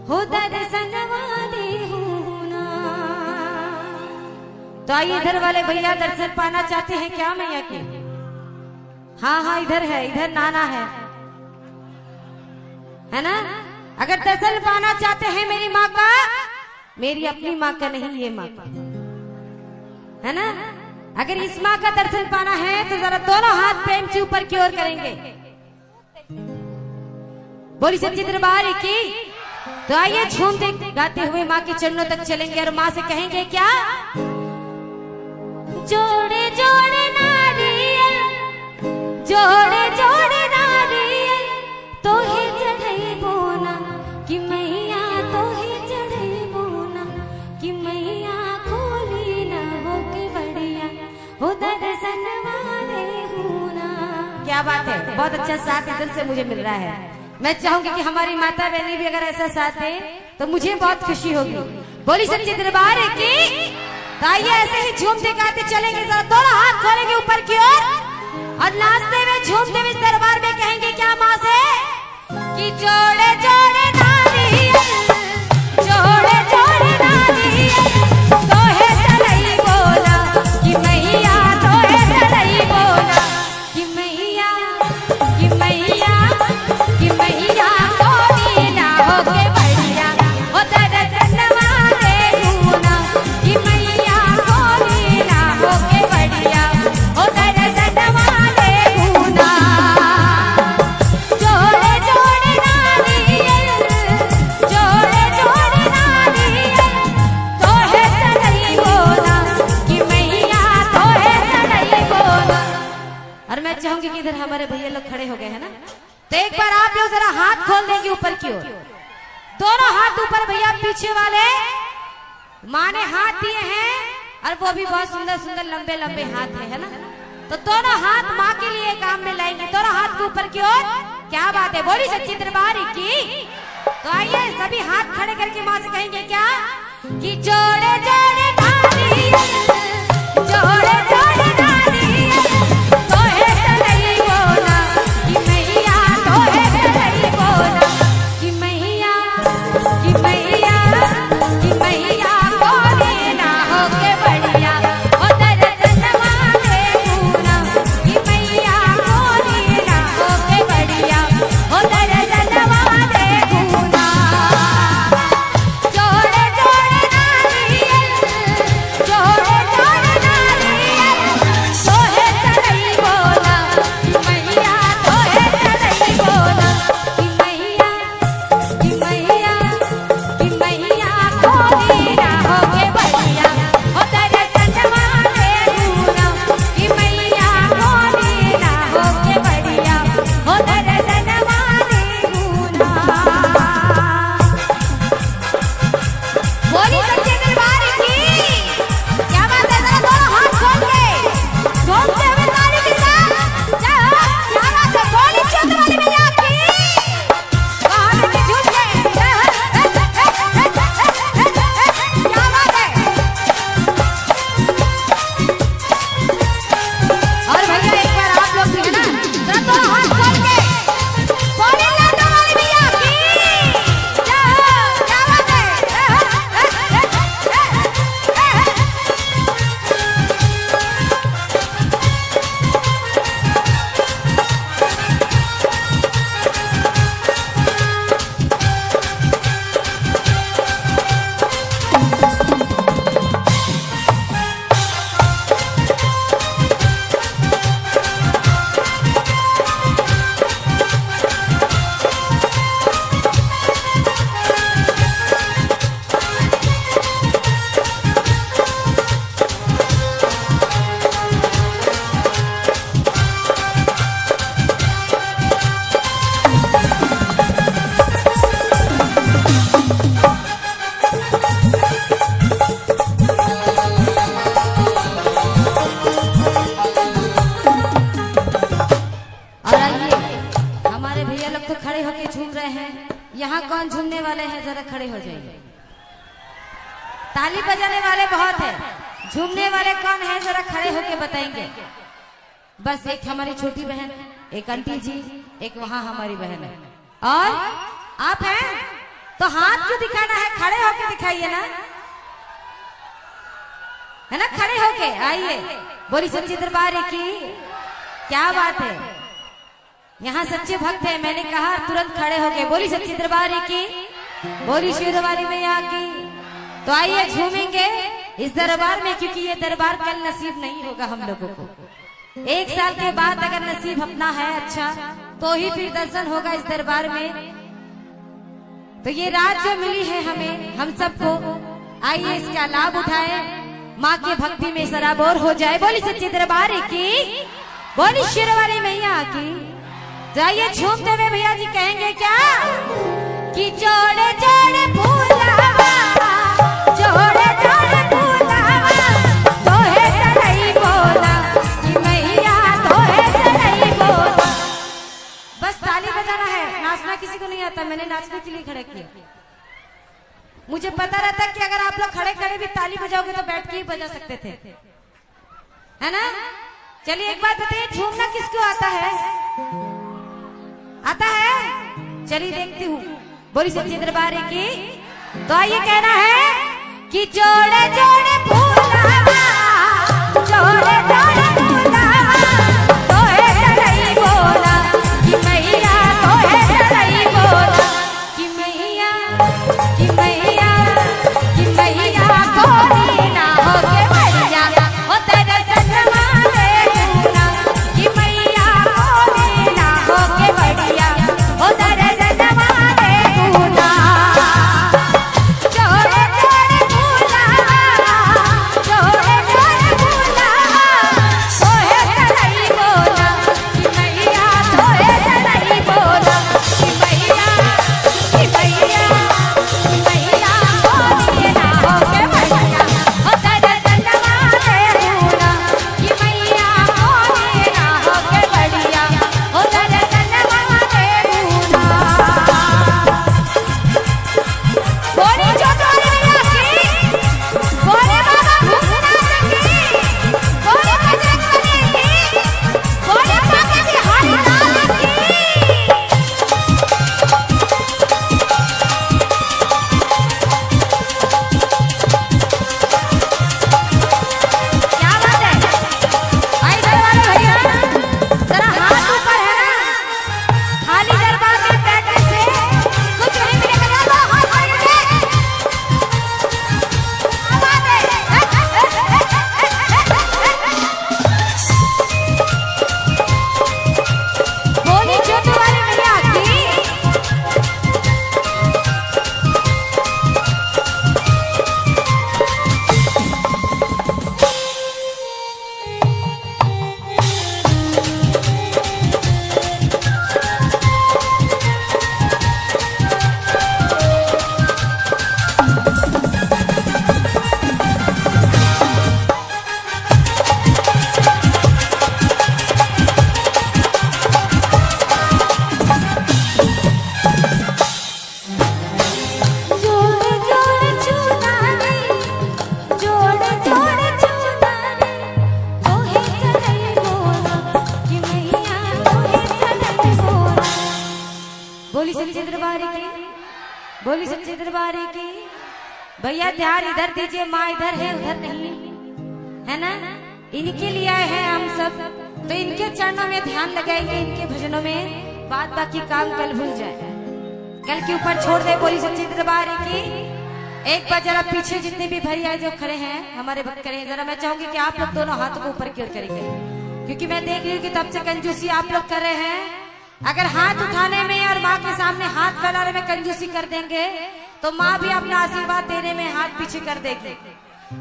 हो दर्शन वाले होना। तो आइए इधर वाले भैया दर्शन पाना चाहते हैं क्या मैया के? हाँ हाँ इधर है, इधर नाना है ना? अगर दर्शन पाना चाहते हैं मेरी माँ का, मेरी अपनी माँ का नहीं, ये माँ का है ना? अगर इस माँ का दर्शन पाना है तो जरा दोनों हाथ प्रेम से ऊपर की ओर करेंगे। बोली सच्ची दरबार की। तो आइए झूमते गाते हुए माँ के चरणों तक चलेंगे और माँ से कहेंगे क्या? जोड़े जोड़े नारियल, जोड़े जोड़े नारियल, तो ही चढ़े बोना कि मैया, तो ही चढ़े बोना कि मैया, खोली न हो के बढ़िया हो दर्शन वाले होना। क्या बात है, बहुत अच्छा साथ दिल से मुझे मिल रहा है। मैं चाहूंगी कि हमारी माता बहनी भी अगर ऐसा साथ दे तो मुझे बहुत खुशी होगी। बोली सच्ची दरबार की। तो आइए ऐसे ही झूमते गाते चलेंगे, जरा दोनों हाथ खोलेंगे ऊपर की ओर और नाचते हुए झूमते हुए दरबार में कहेंगे क्या माँ से कि जोड़े जोड़े नारियल, जोड़े जोड़े नारियल, तो है चलई बोला कि मैया, तो है चलई बोला कि मैया, कि मैया, कि मैया, कोई ना हो के बढ़िया हो दर्शन वाले होना कि मैया, कोई ना हो के बढ़िया हो दर्शन वाले होना। जोड़े जोड़े नारियल, जोड़े जोड़े नारियल, तो है चलई बोला कि मैया, तो है चलई बोला। और मैं चाहूंगी कि इधर हमारे भैया लोग खड़े हो गए हैं ना, तो एक बार आप लोग जरा हाथ खोल देंगे ऊपर की ओर, दोनों हाथ ऊपर भैया। पीछे वाले माँ ने हाथ दिए हैं और वो भी बहुत सुंदर सुंदर लंबे लंबे हाथ है ना? तो दोनों हाथ माँ के लिए काम में लाएंगे, दोनों हाथ के ऊपर की ओर। क्या बात है, बोली सच्ची दरबार की। तो आइए सभी हाथ खड़े करके माँ से कहेंगे क्या कि जोड़े जोड़े नारियल, जोड़े जोड़े नारियल, तो है चलई बोला कि मैया, तो है चलई बोला कि मैया, कि मैया, कि मैया, कोई ना हो के बढ़िया हो दर्शन वाले होना कि मैया, कोई ना हो के बढ़िया हो दर्शन वाले होना। जोड़े जोड़े नारियल, जोड़े जोड़े नारियल, तो है चलई बोला कि मैया, तो है चलई बोला कि मैया, कि मैया, कि मैया, कोई ना हो के बढ़िया हो दर्शन वाले होना कि मैया, कोई ना हो के बढ़िया हो दर्शन वाले होना। बोली सच्चे दरबार की। क्या बात है, जरा दोनों हाथ खोल के झूमते हुए ताली के साथ जय हो। क्या बात है, बोली चंद वाली मैया की। वहां से झूम के जय हो। क्या बात है। और भैया एक बार आप लोग भी है ना, जरा दोनों हाथ खोल के बोली लड्डू वाली मैया की जय हो। क्या बात है, जय हो। और आइए हमारे भैया लोग तो खड़े होके झूम रहे हैं, यहाँ कौन झूमने वाले हैं जरा खड़े हो जाइए। ताली बजाने वाले बहुत है, झूमने वाले कौन है जरा खड़े होके बताएंगे। बस एक हमारी छोटी बहन, एक आंटी जी, एक वहाँ हमारी बहन है और आप हैं। तो तो हाथ क्यों दिखाना है, खड़े होके दिखाइए ना, है ना, खड़े होके आइए। बोली सच्चे दरबार की क्या बात है, यहाँ सच्चे भक्त है, मैंने कहा तुरंत खड़े होके। बोली सच्चे दरबार की, बोली शेरवाली मैया की। तो आइए झूमेंगे इस दरबार में, क्योंकि ये दरबार कल नसीब नहीं होगा हम लोगों को। 1 साल के बाद अगर नसीब अपना है अच्छा, तो ही फिर दर्शन होगा इस दरबार में। तो ये रात जो मिली है हमें, हम सबको, आइए इसका लाभ उठाए, माँ की भक्ति में सराबोर हो जाए। बोली सच्चे दरबार की, बोली शेरवाली मैया की। जाइए झूमते हुए भैया जी कहेंगे क्या कि जोड़े जोड़े फूलावा, जोड़े जोड़े फूलावा, तोहे चढ़ई बोला कि मैया तोहे चढ़ई बोला। बस ताली बजाना है, नाचना किसी को नहीं आता, मैंने नाचने के लिए खड़ा किया। मुझे पता रहता कि अगर आप लोग खड़े खड़े भी ताली बजाओगे तो बैठ के ही बजा सकते थे, है ना। चलिए एक बात बताइए, झूमना किसको आता है, आता है? चलिए देखती हूँ। बोली सच्चे दरबार की। तो आइए कहना है कि जोड़े जोड़े फूलावा, जोड़े जोड़े फूलावा, तोहे चढ़ई बोला कि मैया तोहे चढ़ई बोला कि मैया, कि मैया, कि मैया कोई ना होके बढ़िया हो तेरे सनमा देखूंगा कि मैया कोई ना होके बढ़िया हो तेरे सनमा देखूंगा। जोड़े जोड़े फूलावा, जोड़े जोड़े फूलावा, तोहे चढ़ई बोला कि मैया तोहे चढ़ई बोला कि मैया, कि मैया, कि मैया कोई ना होके बढ़िया हो तेरे सनमा देखूंगा कि मैया कोई ना होके बढ़िया हो तेरे सनमा देखूंगा। बोली जोतवाली मैया की, बोले बाबा भूतनाथ की, बोले बजरंगबली की, बोले बाबा बिहारी लाल की। क्या बात है, आई दरबार भैया जरा हाथ ऊपर है ना, खाली दरबार में बैठने से कुछ नहीं मिलेगा, तो हाथ ऊपर है। क्या बात है, बोली जोतवाली मैया की। जोड़े जोड़े चुनारे, जोड़े जोड़े चुनारे, तोहे चढ़ई बोला कि मैया तोहे चढ़ई बोला। बोली सच्चे दरबार की, बोली सच्चे दरबार की। भैया ध्यान इधर दीजिए, माँ इधर है उधर नहीं, है ना। इनके लिए आए हैं हम सब, तो इनके चरणों में ध्यान लगाएंगे, इनके भजनों में, बात बाकी काम कल भूल जाए, कल के ऊपर छोड़ दे। बोली सच्ची दरबार की। एक बार जरा पीछे जितने भी भैया जो खड़े हैं हमारे भक्त खड़े हैं, जरा मैं चाहूंगी कि आप लोग दोनों हाथों को ऊपर की ओर करेंगे, क्योंकि मैं देख रही हूँ कि तब से कंजूसी आप लोग कर रहे हैं। अगर हाथ उठाने में और माँ के सामने हाथ फैलाने में कंजूसी कर देंगे तो माँ भी अपना आशीर्वाद देने में हाथ पीछे कर देगी,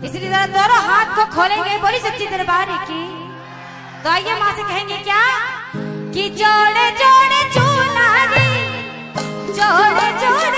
इसलिए जरा दोनों हाथ को खोलेंगे। बोली सच्ची दरबार की। तो आइए माँ से कहेंगे क्या कि जोड़े जोड़े चुनारी, जोड़े जोड़े